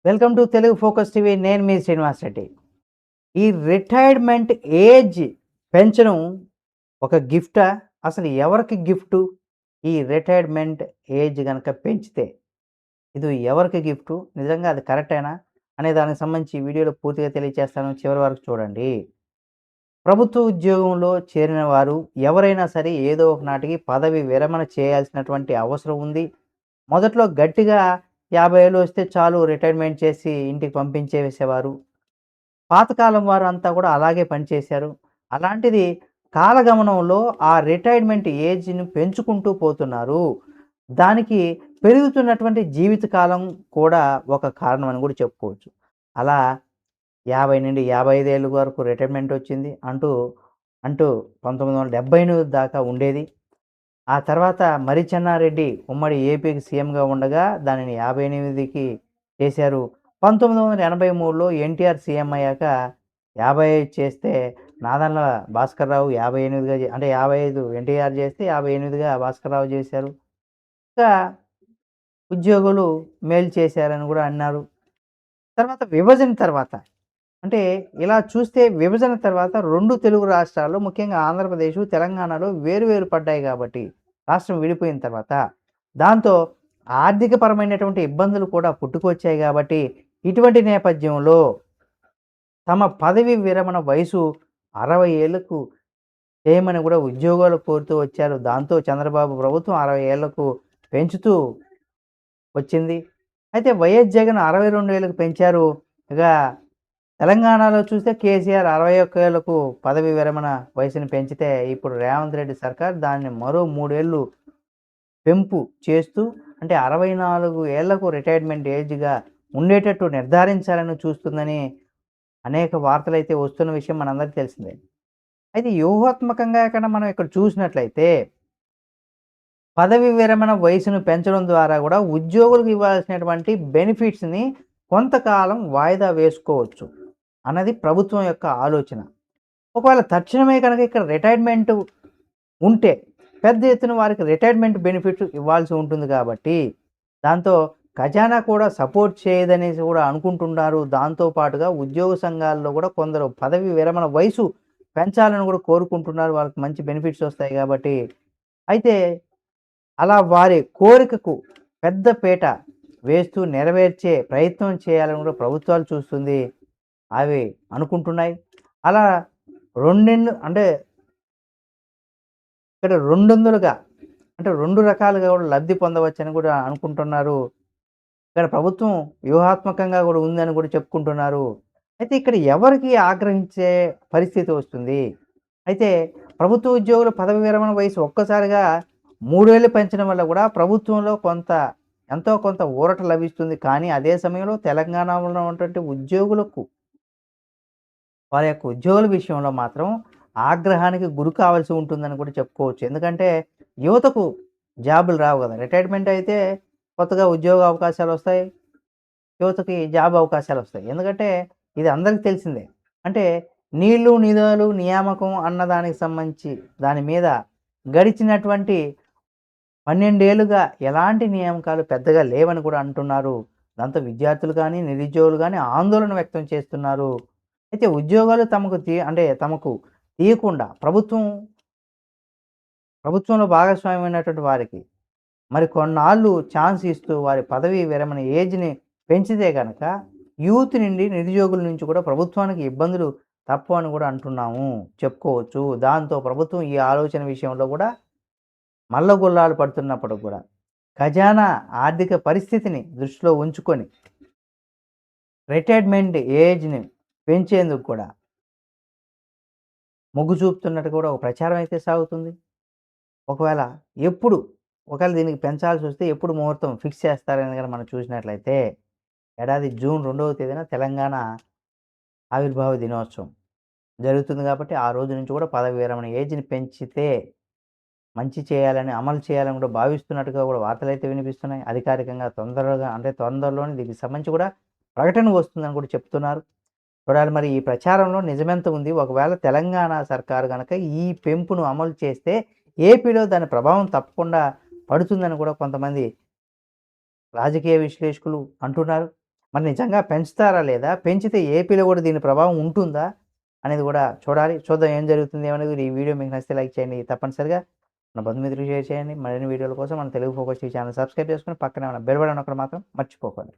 Welcome to Telugu focus TV. నేను మీ శ్రీనివాస్ రెడ్డి. ఈ retirement age పెంచడం ఒక గిఫ్టా? అసలు ఎవరికి గిఫ్టు? ఈ రిటైర్మెంట్ ఏజ్ గనక పెంచితే ఇది ఎవరికి గిఫ్టు? నిజంగా అది కరెక్టేనా? అనే దానికి సంబంధించి ఈ వీడియోలో పూర్తిగా తెలియజేస్తాను. చివరి వరకు చూడండి. ప్రభుత్వ ఉద్యోగంలో చేరిన వారు ఎవరైనా సరే ఏదో ఒక నాటికి పదవి విరమణ చేయాల్సినటువంటి అవసరం ఉంది. మొదట్లో గట్టిగా 50 ఏళ్ళు వస్తే చాలు రిటైర్మెంట్ చేసి ఇంటికి పంపించేసేవారు. పాతకాలం వారంతా కూడా అలాగే పనిచేశారు. అలాంటిది కాలగమనంలో ఆ రిటైర్మెంట్ ఏజ్‌ని పెంచుకుంటూ పోతున్నారు. దానికి పెరుగుతున్నటువంటి జీవితకాలం కూడా ఒక కారణం అని కూడా చెప్పుకోవచ్చు. అలా 50-55 ఏళ్ళ వరకు రిటైర్మెంట్ వచ్చింది అంటూ 1978 దాకా ఉండేది. ఆ తర్వాత మర్రిచెన్నారెడ్డి ఉమ్మడి ఏపీకి సీఎంగా ఉండగా దానిని 58కి చేశారు. 1983లో ఎన్టీఆర్ సీఎం అయ్యాక 55 చేస్తే నాదెండ్ల భాస్కర్‌రావు 58గా అంటే 55 ఎన్టీఆర్ చేస్తే 58గా భాస్కర్‌రావు చేశారు. ఇంకా ఉద్యోగులు మేలు చేశారని కూడా అన్నారు. తర్వాత విభజన తర్వాత అంటే ఇలా చూస్తే విభజన తర్వాత 2 తెలుగు రాష్ట్రాల్లో ముఖ్యంగా ఆంధ్రప్రదేశ్, తెలంగాణలో వేరు వేరు పడ్డాయి కాబట్టి రాష్ట్రం విడిపోయిన తర్వాత దాంతో ఆర్థికపరమైనటువంటి ఇబ్బందులు కూడా పుట్టుకొచ్చాయి కాబట్టి ఇటువంటి నేపథ్యంలో తమ పదవి విరమణ వయసు 60 ఏళ్లకు చేయమని కూడా ఉద్యోగాలు కోరుతూ వచ్చారు. దాంతో చంద్రబాబు ప్రభుత్వం 60 ఏళ్లకు పెంచుతూ వచ్చింది. అయితే వైఎస్ జగన్ 62 ఏళ్లకు పెంచారు. ఇక తెలంగాణలో చూస్తే కేసీఆర్ 61 ఏళ్లకు పదవి విరమణ వయసుని పెంచితే, ఇప్పుడు రేవంత్ రెడ్డి సర్కార్ దాన్ని మరో 3 ఏళ్లు పెంపు చేస్తూ అంటే 64 ఏళ్లకు రిటైర్మెంట్ ఏజ్‌గా ఉండేటట్టు నిర్ధారించాలని చూస్తుందని అనేక వార్తలైతే వస్తున్న విషయం మనందరికీ తెలిసిందే. అయితే వ్యూహాత్మకంగా మనం ఇక్కడ చూసినట్లయితే పదవి విరమణ వయసును పెంచడం ద్వారా కూడా ఉద్యోగులకు ఇవ్వాల్సినటువంటి బెనిఫిట్స్‌ని కొంతకాలం వాయిదా వేసుకోవచ్చు అన్నది ప్రభుత్వం యొక్క ఆలోచన. ఒకవేళ తక్షణమే కనుక ఇక్కడ రిటైర్మెంట్ ఉంటే పెద్ద ఎత్తున వారికి రిటైర్మెంట్ బెనిఫిట్ ఇవ్వాల్సి ఉంటుంది కాబట్టి, దాంతో ఖజానా కూడా సపోర్ట్ చేయదనేసి కూడా అనుకుంటున్నారు. దాంతో పాటుగా ఉద్యోగ సంఘాల్లో కూడా కొందరు పదవి విరమణ వయసు పెంచాలని కూడా కోరుకుంటున్నారు. వాళ్ళకి మంచి బెనిఫిట్స్ వస్తాయి కాబట్టి. అయితే అలా వారి కోరికకు పెద్ద పీట వేస్తూ నెరవేర్చే ప్రయత్నం చేయాలని కూడా ప్రభుత్వాలు చూస్తుంది. అవి అనుకుంటున్నాయి. అలా అంటే ఇక్కడ రెండొంతులుగా అంటే 2 రకాలుగా కూడా లబ్ధి పొందవచ్చని కూడా అనుకుంటున్నారు. ఇక్కడ ప్రభుత్వం వ్యూహాత్మకంగా కూడా ఉందని కూడా చెప్పుకుంటున్నారు. అయితే ఇక్కడ ఎవరికి ఆగ్రహించే పరిస్థితి వస్తుంది? అయితే ప్రభుత్వ ఉద్యోగుల పదవి విరమణ వయసు ఒక్కసారిగా 3 ఏళ్లు పెంచడం వల్ల కూడా ప్రభుత్వంలో ఎంతో కొంత ఊరట లభిస్తుంది. కానీ అదే సమయంలో తెలంగాణలో ఉన్నటువంటి ఉద్యోగులకు వారి యొక్క ఉద్యోగుల విషయంలో మాత్రం ఆగ్రహానికి గురి కావాల్సి ఉంటుందని కూడా చెప్పుకోవచ్చు. ఎందుకంటే యువతకు జాబులు రావు గదా! రిటైర్మెంట్ అయితే కొత్తగా ఉద్యోగ అవకాశాలొస్తాయి. యువతకి జాబ్ అవకాశాలొస్తాయి. ఎందుకంటే ఇది అందరికి తెలిసిందే. అంటే నీళ్లు, నిధులు, నియామకం అన్న దానికి సంబంధించి దాని మీద గడిచినటువంటి 12 ఏళ్లుగా ఎలాంటి నియామకాలు పెద్దగా లేవని కూడా అంటున్నారు. దాంతో విద్యార్థులు గానీ, నిరుద్యోగులు గానీ ఆందోళన వ్యక్తం చేస్తున్నారు. అయితే ఉద్యోగాలు తమకు తీయకుండా ప్రభుత్వంలో భాగస్వామ్యమైనటువంటి వారికి మరి కొన్నాళ్ళు ఛాన్స్ ఇస్తూ వారి పదవీ విరమణ ఏజ్‌ని పెంచితే గనక యూత్ నుండి, నిరుద్యోగుల నుంచి కూడా ప్రభుత్వానికి ఇబ్బందులు తప్పవని కూడా అంటున్నాము. చెప్పుకోవచ్చు. దాంతో ప్రభుత్వం ఈ ఆలోచన విషయంలో కూడా మల్లగుల్లాలు పడుతున్నప్పుడు కూడా ఖజానా ఆర్థిక పరిస్థితిని దృష్టిలో ఉంచుకొని రిటైర్మెంట్ ఏజ్‌ని పెంచేందుకు కూడా మొగ్గు చూపుతున్నట్టు కూడా ఒక ప్రచారం అయితే సాగుతుంది. ఒకవేళ ఎప్పుడు ఒకవేళ దీనికి పెంచాల్సొస్తే ఎప్పుడు ముహూర్తం ఫిక్స్ చేస్తారని గనక మనం చూసినట్లయితే, ఏడాది జూన్ 2వ తేదీన తెలంగాణ ఆవిర్భావ దినోత్సవం జరుగుతుంది కాబట్టి, ఆ రోజు నుంచి కూడా పదవి విరమణ ఏజ్‌ని పెంచితే మంచి చేయాలని, అమలు చేయాలని కూడా భావిస్తున్నట్టుగా కూడా వార్తలైతే వినిపిస్తున్నాయి. అధికారికంగా తొందరలోనే దీనికి సంబంధించి కూడా ప్రకటన వస్తుందని కూడా చెప్తున్నారు. చూడాలి మరి ఈ ప్రచారంలో నిజమెంత ఉంది? ఒకవేళ తెలంగాణ సర్కారు గనక ఈ పెంపును అమలు చేస్తే ఏపీలో దాని ప్రభావం తప్పకుండా పడుతుందని కూడా కొంతమంది రాజకీయ విశ్లేషకులు అంటున్నారు. మరి నిజంగా పెంచుతారా లేదా? పెంచితే ఏపీలో కూడా దీని ప్రభావం ఉంటుందా? అనేది కూడా చూడాలి. చూద్దాం ఏం జరుగుతుంది ఏమనేది. ఈ వీడియో మీకు నచ్చితే లైక్ చేయండి. తప్పనిసరిగా మన బంధుమిత్రులకు షేర్ చేయండి. మరిన్ని వీడియోల కోసం మన Telugu focus TV channel subscribe చేసుకొని పక్కనే ఉన్న బెల్ బటన్ నొక్కడం మాత్రం మర్చిపోకండి.